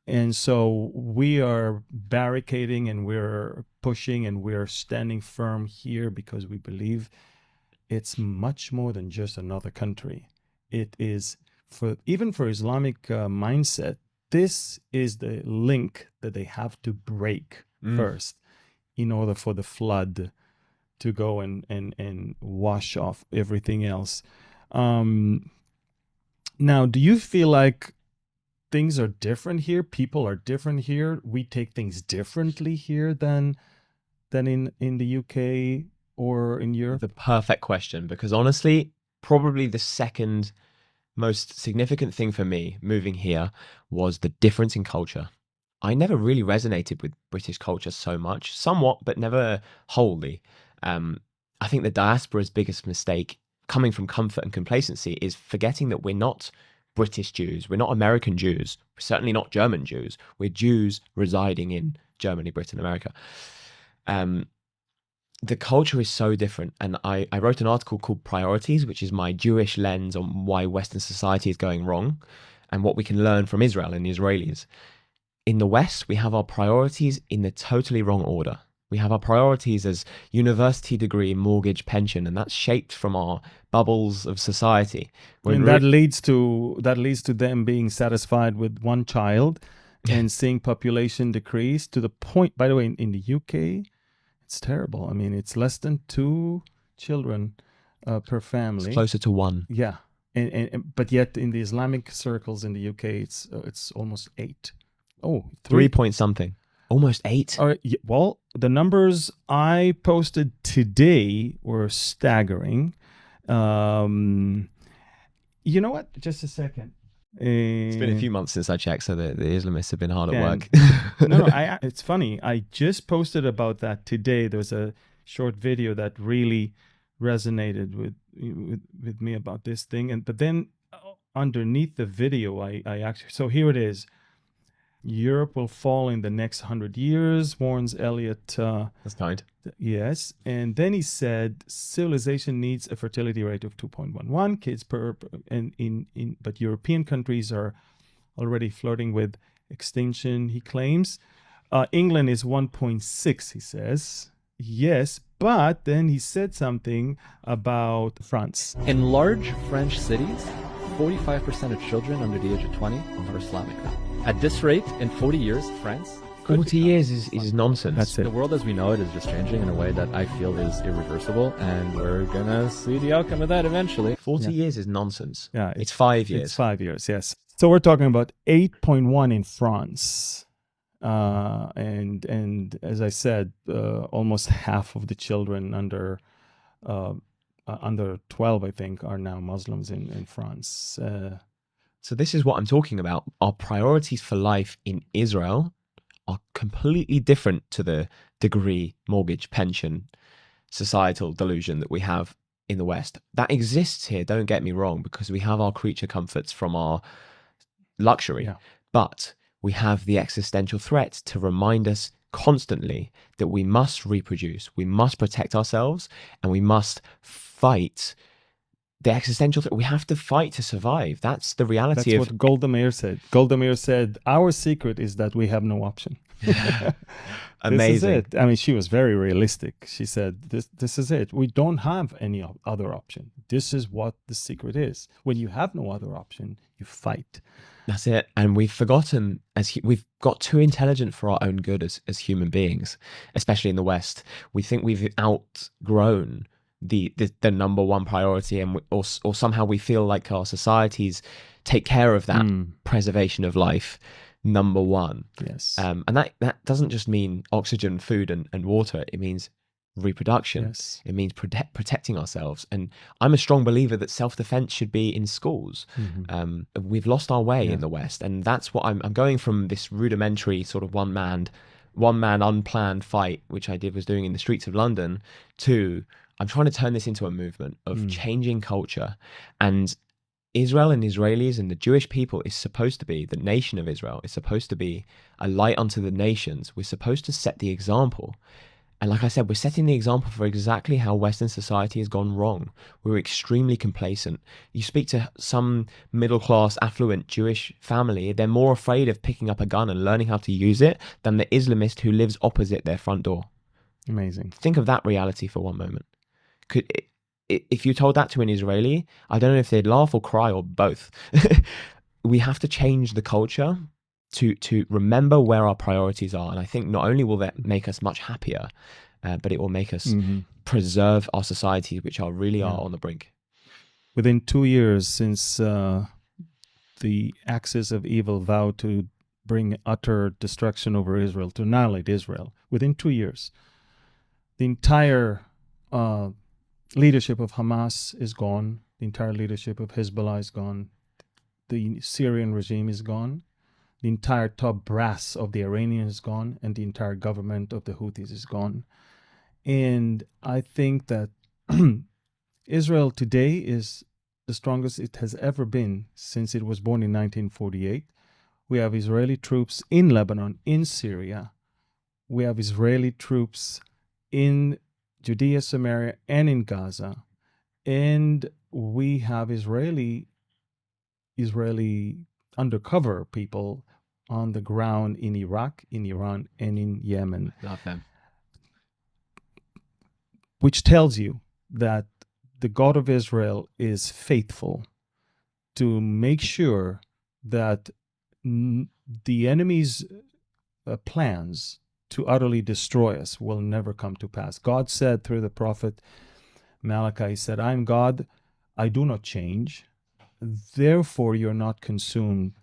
And so we are barricading and we're pushing and we're standing firm here because we believe it's much more than just another country. It is, for even for Islamic mindset, this is the link that they have to break first in order for the flood to go and wash off everything else. Now, do you feel like things are different here? People are different here. We take things differently here than in the UK or in Europe? The perfect question, because honestly, probably the second most significant thing for me moving here was the difference in culture. I never really resonated with British culture so much, somewhat, but never wholly. I think the diaspora's biggest mistake, coming from comfort and complacency, is forgetting that we're not British Jews. We're not American Jews. We're certainly not German Jews. We're Jews residing in Germany, Britain, America. The culture is so different. And I wrote an article called Priorities, which is my Jewish lens on why Western society is going wrong and what we can learn from Israel and the Israelis. In the West, we have our priorities in the totally wrong order. We have our priorities as university degree, mortgage, pension, and that's shaped from our bubbles of society. And that leads to them being satisfied with one child and seeing population decrease to the point, by the way, in the UK, it's terrible. I mean, it's less than 2 children per family. It's closer to 1. Yeah. But yet in the Islamic circles in the UK, it's almost 8. Oh, 3 point something. Almost 8. Well, the numbers I posted today were staggering. You know what? Just a second. It's been a few months since I checked, so the Islamists have been hard at work. No, it's funny. I just posted about that today. There's a short video that really resonated with me about this thing. But then underneath the video, I actually, so here it is. Europe will fall in the next 100 years, warns Elliot. That's kind. Yes. And then he said civilization needs a fertility rate of 2.11 kids per, but European countries are already flirting with extinction, he claims. England is 1.6, he says. Yes, but then he said something about France. In large French cities, 45% of children under the age of 20 are Islamic now. At this rate, in 40 years, France... 40 years is nonsense. That's it. The world as we know it is just changing in a way that I feel is irreversible, and we're gonna see the outcome of that eventually. 40 years is nonsense. Yeah, it's 5 years. It's 5 years, yes. So we're talking about 8.1 in France. And as I said, almost half of the children under 12, I think, are now Muslims in France. So this is what I'm talking about. Our priorities for life in Israel are completely different to the degree, mortgage, pension, societal delusion that we have in the West. That exists here, don't get me wrong, because we have our creature comforts from our luxury. Yeah. But we have the existential threat to remind us constantly that we must reproduce, we must protect ourselves, and we must fight the existential threat. We have to fight to survive. That's the reality. That's what Golda Meir said. Golda Meir said, our secret is that we have no option. Amazing. This is it. I mean, she was very realistic. She said, this is it. We don't have any other option. This is what the secret is. When you have no other option, you fight. That's it. And we've forgotten, we've got too intelligent for our own good as human beings, especially in the West. We think we've outgrown the number one priority, and or somehow we feel like our societies take care of that preservation of life number one. Yes. And that doesn't just mean oxygen, food and water. It means reproduction. Yes. It means protecting ourselves. And I'm a strong believer that self-defense should be in schools. We've lost our way in the West, and that's what I'm going from this rudimentary sort of one man unplanned fight, which I was doing in the streets of London, to I'm trying to turn this into a movement of changing culture. And Israel and Israelis and the Jewish people is supposed to be, the nation of Israel is supposed to be a light unto the nations. We're supposed to set the example. And like I said, we're setting the example for exactly how Western society has gone wrong. We're extremely complacent. You speak to some middle-class, affluent Jewish family, they're more afraid of picking up a gun and learning how to use it than the Islamist who lives opposite their front door. Amazing. Think of that reality for one moment. If you told that to an Israeli, I don't know if they'd laugh or cry or both. We have to change the culture to remember where our priorities are. And I think not only will that make us much happier, but it will make us preserve our societies, which are really are on the brink. Within 2 years since the axis of evil vowed to bring utter destruction over Israel, to annihilate Israel, within 2 years, the entire leadership of Hamas is gone. The entire leadership of Hezbollah is gone. The Syrian regime is gone. The entire top brass of the Iranians is gone, and the entire government of the Houthis is gone. And I think that Israel today is the strongest it has ever been since it was born in 1948. We have Israeli troops in Lebanon, in Syria. We have Israeli troops in Judea, Samaria, and in Gaza. And we have Israeli undercover people on the ground in Iraq, in Iran, and in Yemen. Love them. Which tells you that the God of Israel is faithful to make sure that the enemy's plans to utterly destroy us will never come to pass. God said through the prophet Malachi, he said, I am God, I do not change. Therefore, you're not consumed,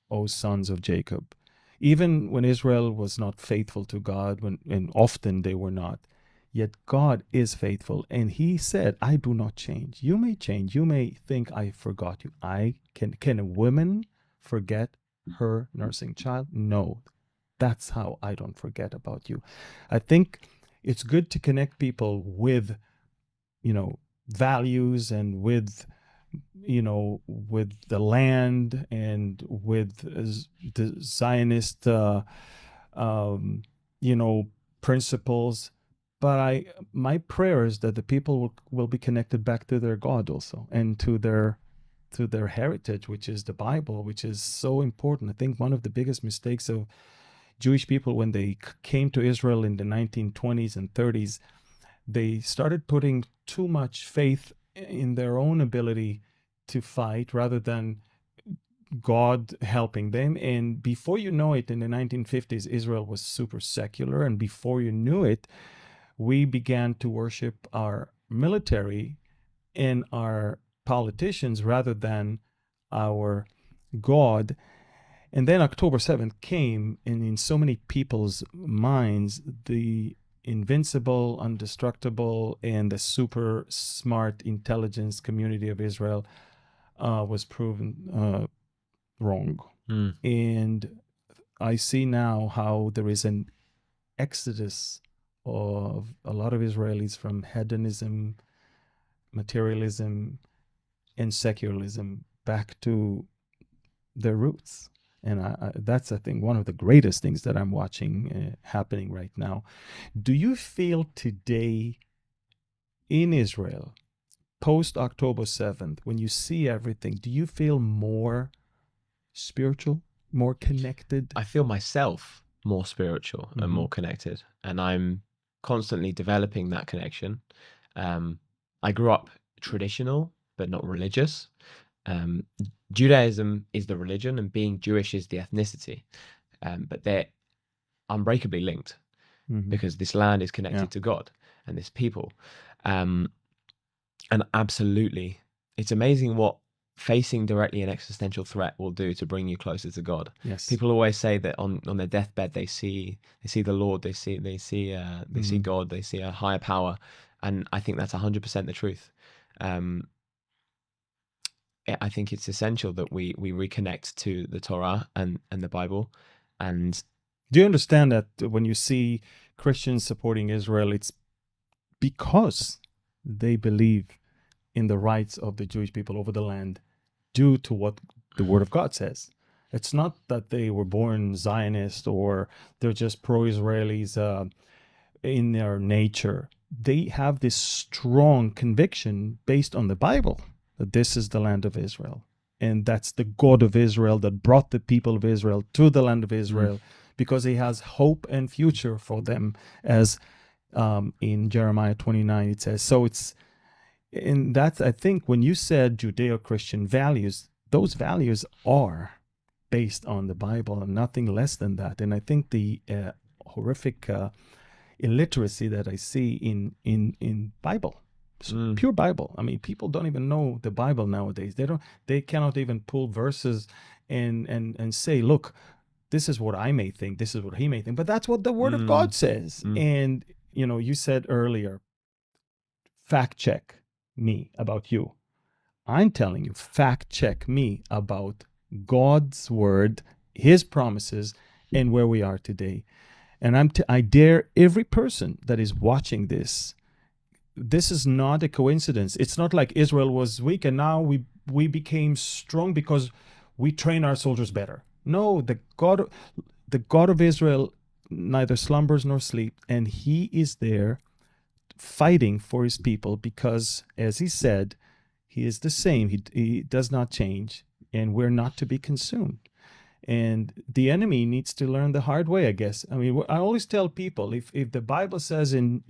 O sons of Jacob. Even when Israel was not faithful to God, and often they were not, yet God is faithful. And he said, I do not change. You may change. You may think I forgot you. Can a woman forget her nursing child? No. That's how I don't forget about you. I think it's good to connect people with, values and with the land and with the Zionist, principles. But my prayer is that the people will be connected back to their God also, and to their heritage, which is the Bible, which is so important. I think one of the biggest mistakes of Jewish people when they came to Israel in the 1920s and 30s, they started putting too much faith in their own ability to fight rather than God helping them. And before you know it, in the 1950s, Israel was super secular. And before you knew it, we began to worship our military and our politicians rather than our God. And then October 7th came, and in so many people's minds, the invincible, indestructible, and the super smart intelligence community of Israel was proven wrong. And I see now how there is an exodus of a lot of Israelis from hedonism, materialism, and secularism back to their roots. And that's, I think, one of the greatest things that I'm watching happening right now. Do you feel today in Israel, post-October 7th, when you see everything, do you feel more spiritual, more connected? I feel myself more spiritual and more connected. And I'm constantly developing that connection. I grew up traditional, but not religious. Judaism is the religion and being Jewish is the ethnicity, but they're unbreakably linked because this land is connected to God and this people. And absolutely, it's amazing what facing directly an existential threat will do to bring you closer to God. Yes. People always say that on their deathbed they see the Lord, they see God, they see a higher power, and I think that's 100% the truth. I think it's essential that we reconnect to the Torah and the Bible. And do you understand that when you see Christians supporting Israel, it's because they believe in the rights of the Jewish people over the land due to what the Word of God says. It's not that they were born Zionist or they're just pro-Israelis. in their nature, they have this strong conviction based on the Bible that this is the land of Israel. And that's the God of Israel that brought the people of Israel to the land of Israel, because he has hope and future for them, as in Jeremiah 29 it says. So it's, and that's, I think when you said Judeo-Christian values, those values are based on the Bible and nothing less than that. And I think the horrific illiteracy that I see in Bible, pure Bible. I mean, people don't even know the Bible nowadays. They cannot even pull verses and say, look, this is what I may think, this is what he may think, but that's what the Word of God says. And you said earlier, fact check me about you. I'm telling you, fact check me about God's word, his promises, and where we are today. And I dare every person that is watching this is not a coincidence. It's not like Israel was weak and now we became strong because we train our soldiers better. No, the God of Israel neither slumbers nor sleeps, and he is there fighting for his people because, as he said, he is the same. He does not change, and we're not to be consumed. And the enemy needs to learn the hard way, I guess. I mean, I always tell people, if the Bible says in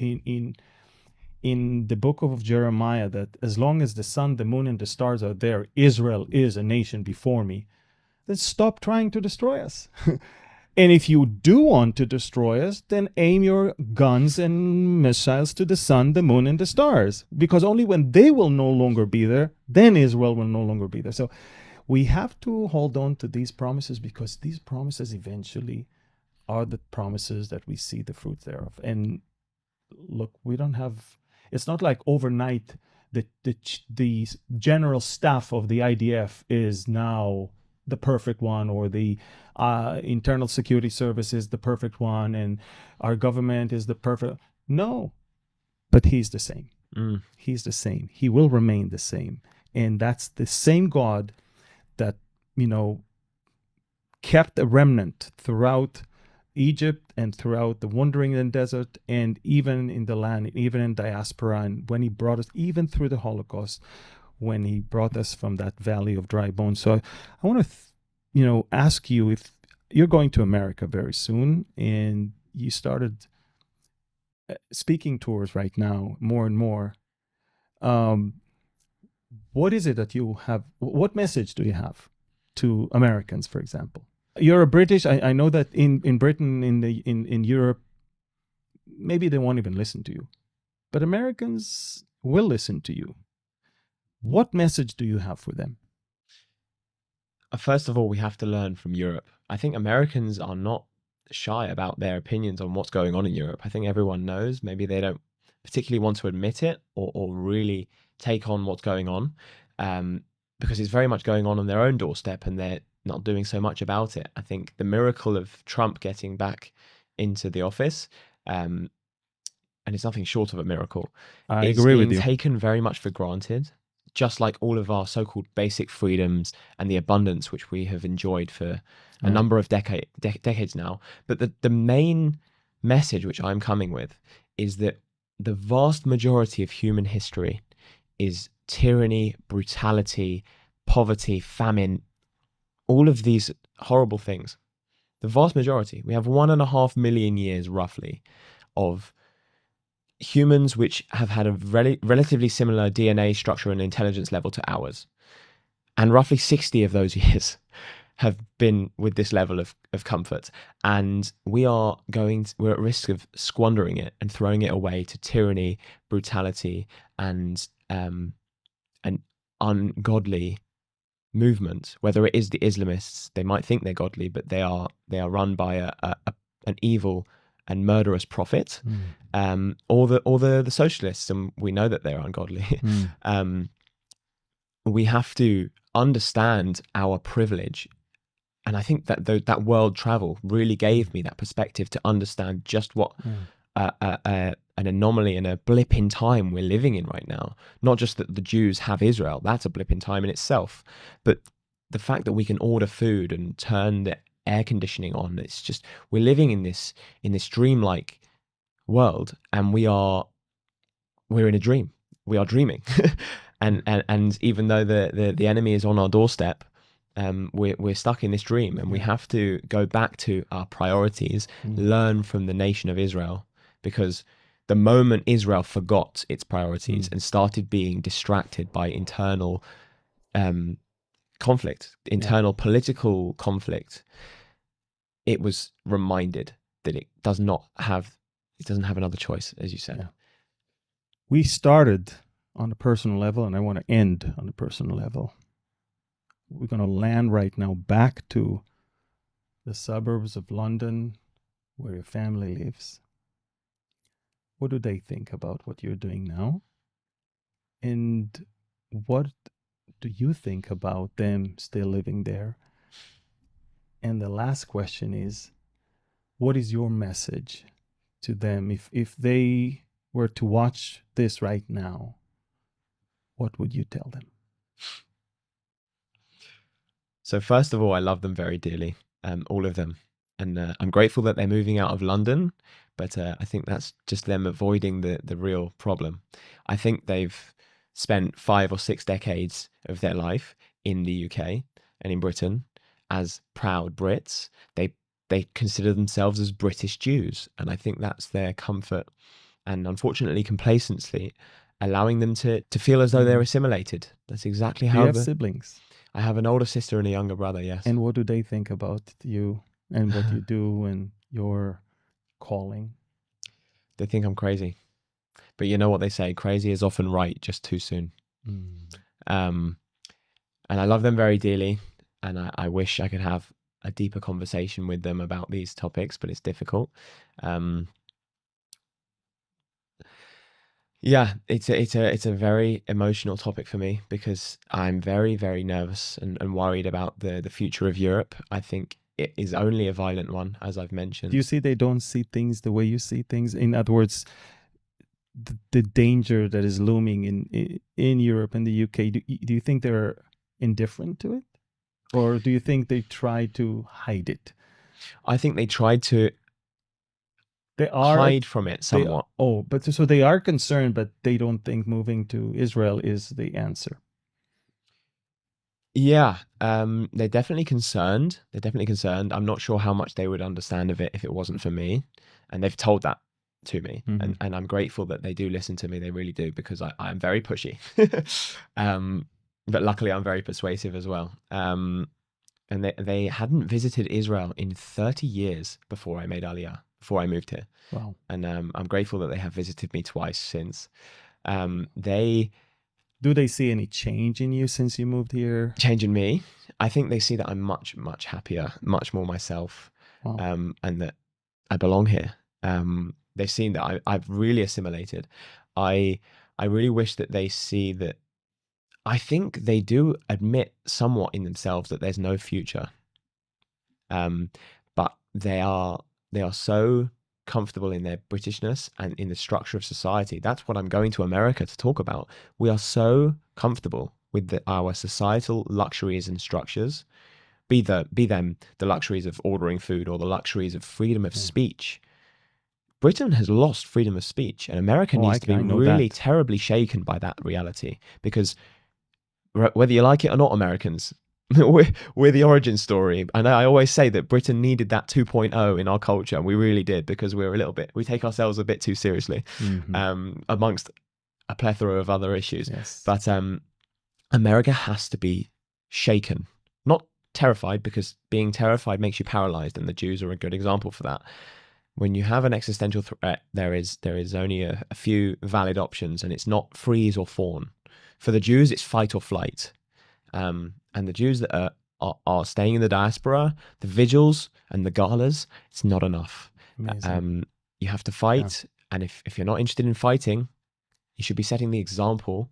the book of Jeremiah that as long as the sun, the moon, and the stars are there, Israel is a nation before me, then stop trying to destroy us. And if you do want to destroy us, then aim your guns and missiles to the sun, the moon, and the stars. Because only when they will no longer be there, then Israel will no longer be there. So we have to hold on to these promises, because these promises eventually are the promises that we see the fruit thereof. And look, we don't have, it's not like overnight the general staff of the IDF is now the perfect one, or the internal security service is the perfect one, and our government is the perfect. No, but he's the same. He's the same. He will remain the same. And that's the same God that, kept a remnant throughout Egypt and throughout the wandering in the desert, and even in the land, even in diaspora, and when he brought us, even through the Holocaust, when he brought us from that valley of dry bones. So I want to, ask you, if you're going to America very soon and you started speaking tours right now more and more, what is it that you have, what message do you have to Americans, for example? You're a British. I know that in Britain, in Europe, maybe they won't even listen to you, but Americans will listen to you. What message do you have for them? First of all, we have to learn from Europe. I think Americans are not shy about their opinions on what's going on in Europe. I think everyone knows. Maybe they don't particularly want to admit it or really take on what's going on, because it's very much going on their own doorstep, and they're not doing so much about it. I think the miracle of Trump getting back into the office, and it's nothing short of a miracle, I is agree being with you. taken very much for granted, just like all of our so-called basic freedoms and the abundance which we have enjoyed for a number of decades now. But the main message which I'm coming with is that the vast majority of human history is tyranny, brutality, poverty, famine, all of these horrible things. The vast majority. We have 1.5 million years roughly of humans which have had a relatively similar DNA structure and intelligence level to ours. And roughly 60 of those years have been with this level of comfort. And we're at risk of squandering it and throwing it away to tyranny, brutality, and an ungodly movement. Whether it is the Islamists, they might think they're godly, but they are run by an evil and murderous prophet, or the socialists, and we know that they're ungodly. We have to understand our privilege, and I think that that world travel really gave me that perspective to understand just what an anomaly and a blip in time we're living in right now. Not just that the Jews have Israel, that's a blip in time in itself, but the fact that we can order food and turn the air conditioning on, it's just, we're living in this dreamlike world, and we're in a dream. We are dreaming, and even though the enemy is on our doorstep, we're stuck in this dream, and we have to go back to our priorities, learn from the nation of Israel, because the moment Israel forgot its priorities and started being distracted by internal conflict, internal political conflict, it was reminded that it doesn't have another choice, as you said. We started on a personal level, and I want to end on a personal level. We're going to land right now back to the suburbs of London, where your family lives. What do they think about what you're doing now? And what do you think about them still living there? And the last question is, what is your message to them? If they were to watch this right now, what would you tell them? So first of all, I love them very dearly, all of them. And I'm grateful that they're moving out of London, but I think that's just them avoiding the real problem. I think they've spent 5 or 6 decades of their life in the UK and in Britain as proud Brits. They consider themselves as British Jews, and I think that's their comfort and, unfortunately, complacency, allowing them to feel as though they're assimilated. That's exactly Do how you have siblings? I have an older sister and a younger brother, yes. And what do they think about you and what you do and your calling? They think I'm crazy. But you know what they say, crazy is often right just too soon. And I love them very dearly, and I wish I could have a deeper conversation with them about these topics, but it's difficult. Yeah, it's a very emotional topic for me, because I'm very, very nervous and worried about the future of Europe. I think it is only a violent one, as I've mentioned. Do you see they don't see things the way you see things? In other words, the danger that is looming in Europe and the UK, do you think they're indifferent to it? Or do you think they try to hide it? I think they tried to hide from it somewhat. But so they are concerned, but they don't think moving to Israel is the answer. Yeah, they're definitely concerned. They're definitely concerned. I'm not sure how much they would understand of it if it wasn't for me. And they've told that to me. And I'm grateful that they do listen to me. They really do, because I'm very pushy. But luckily I'm very persuasive as well. And they hadn't visited Israel in 30 years before I made Aliyah, before I moved here. Wow. And I'm grateful that they have visited me twice since. Do they see any change in you since you moved here? Change in me? I think they see that I'm much, much happier, much more myself, Wow. and that I belong here. They've seen that I've really assimilated. I really wish that they see that. I think they do admit somewhat in themselves that there's no future. But they are so comfortable in their Britishness and in the structure of society. That's what I'm going to America to talk about. We are so comfortable with our societal luxuries and structures, be them the luxuries of ordering food or the luxuries of freedom of speech. Britain has lost freedom of speech, and America needs to be really terribly shaken by that reality, because whether you like it or not, Americans, we're the origin story. And I always say that Britain needed that 2.0 in our culture, and we really did, because we take ourselves a bit too seriously, amongst a plethora of other issues. Yes. But America has to be shaken, not terrified, because being terrified makes you paralyzed, and the Jews are a good example for that. When you have an existential threat, there is only a few valid options, and it's not freeze or fawn. For the Jews, it's fight or flight. And the Jews that are staying in the diaspora, the vigils and the galas, it's not enough. You have to fight, and if you're not interested in fighting, you should be setting the example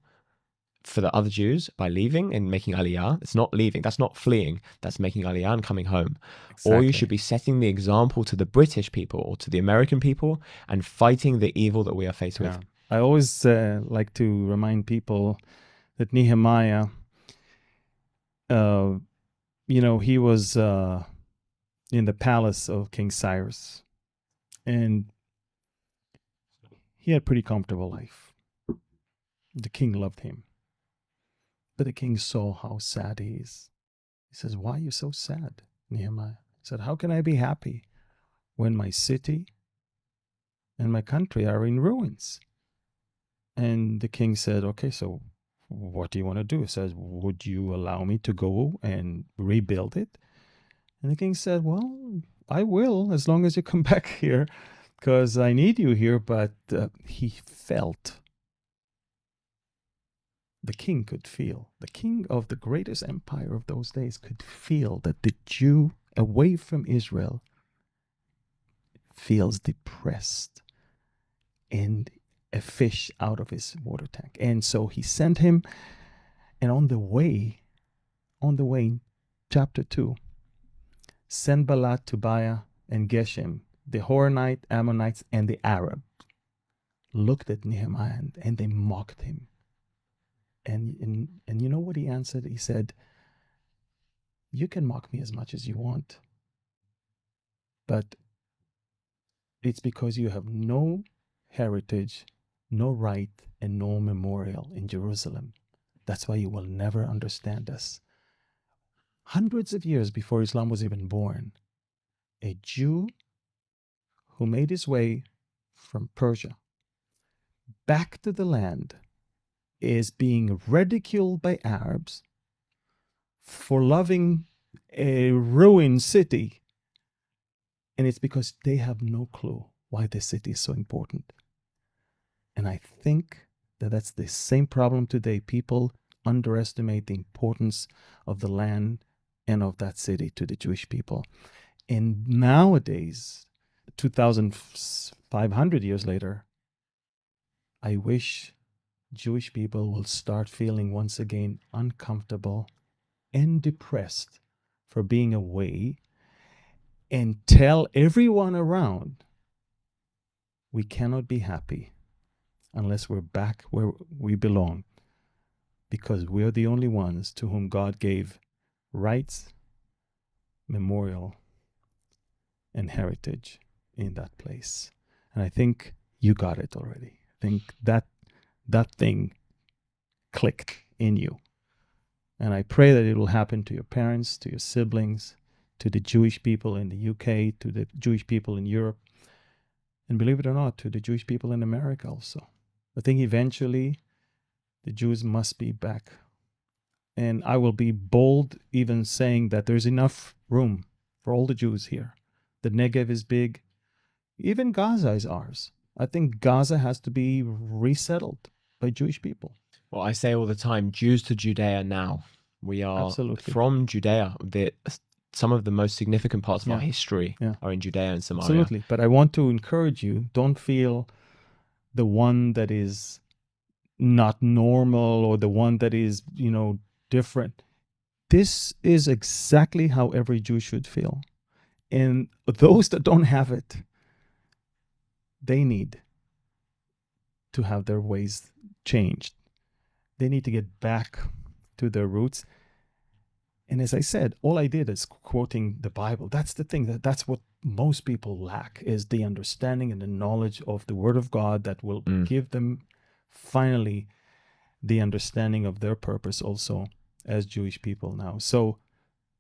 for the other Jews by leaving and making Aliyah. It's not leaving, that's not fleeing, that's making Aliyah and coming home. Exactly. Or you should be setting the example to the British people or to the American people and fighting the evil that we are faced with. I always like to remind people that Nehemiah, he was in the palace of King Cyrus, and He had a pretty comfortable life. The king loved him. But the king saw how sad he is. He says, why are you so sad, Nehemiah? He said, how can I be happy when my city and my country are in ruins? And the king said, okay, so what do you want to do? He says, would you allow me to go and rebuild it? And the king said, well, I will, as long as you come back here, because I need you here. But he felt, the king could feel, the king of the greatest empire of those days could feel that the Jew away from Israel feels depressed and a fish out of his water tank. And so he sent him, and on the way, chapter 2, Sanballat, Tobiah, and Geshem, the Horonite, Ammonites, and the Arab, looked at Nehemiah and they mocked him. And you know what he answered? He said, you can mock me as much as you want, but it's because you have no heritage, no right, and no memorial in Jerusalem. That's why you will never understand us. Hundreds of years before Islam was even born, a Jew who made his way from Persia back to the land is being ridiculed by Arabs for loving a ruined city. And it's because they have no clue why this city is so important. And I think that that's the same problem today. People underestimate the importance of the land and of that city to the Jewish people. And nowadays, 2,500 years later, I wish Jewish people will start feeling once again uncomfortable and depressed for being away, and tell everyone around we cannot be happy unless we're back where we belong, because we're the only ones to whom God gave rights, memorial, and heritage in that place. And I think you got it already. I think that thing clicked in you. And I pray that it will happen to your parents, to your siblings, to the Jewish people in the UK, to the Jewish people in Europe, and believe it or not, to the Jewish people in America also. I think eventually the Jews must be back. And I will be bold even saying that there's enough room for all the Jews here. The Negev is big. Even Gaza is ours. I think Gaza has to be resettled by Jewish people. Well, I say all the time, Jews to Judea now. We are Absolutely. from Judea. Some of the most significant parts of our history are in Judea and Samaria. Absolutely. But I want to encourage you, don't feel the one that is not normal or the one that is, different. This is exactly how every Jew should feel. And those that don't have it, they need to have their ways changed. They need to get back to their roots. And as I said, all I did is quoting the Bible. That's the thing. That's what most people lack, is the understanding and the knowledge of the Word of God that will give them finally the understanding of their purpose also as Jewish people now. So,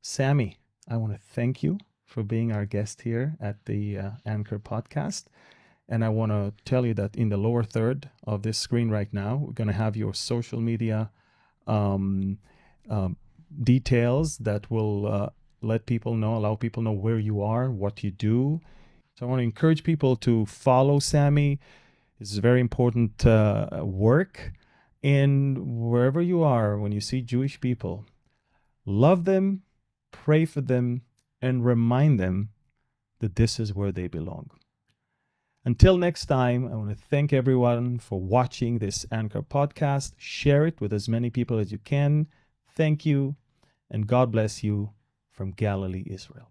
Sammy, I want to thank you for being our guest here at the Anchor podcast. And I want to tell you that in the lower third of this screen right now, we're going to have your social media details that will allow people know where you are, what you do. So I want to encourage people to follow Sammy. It's very important work. And wherever you are, when you see Jewish people, love them, pray for them, and remind them that this is where they belong. Until next time, I want to thank everyone for watching this Anchor podcast. Share it with as many people as you can. Thank you, and God bless you from Galilee, Israel.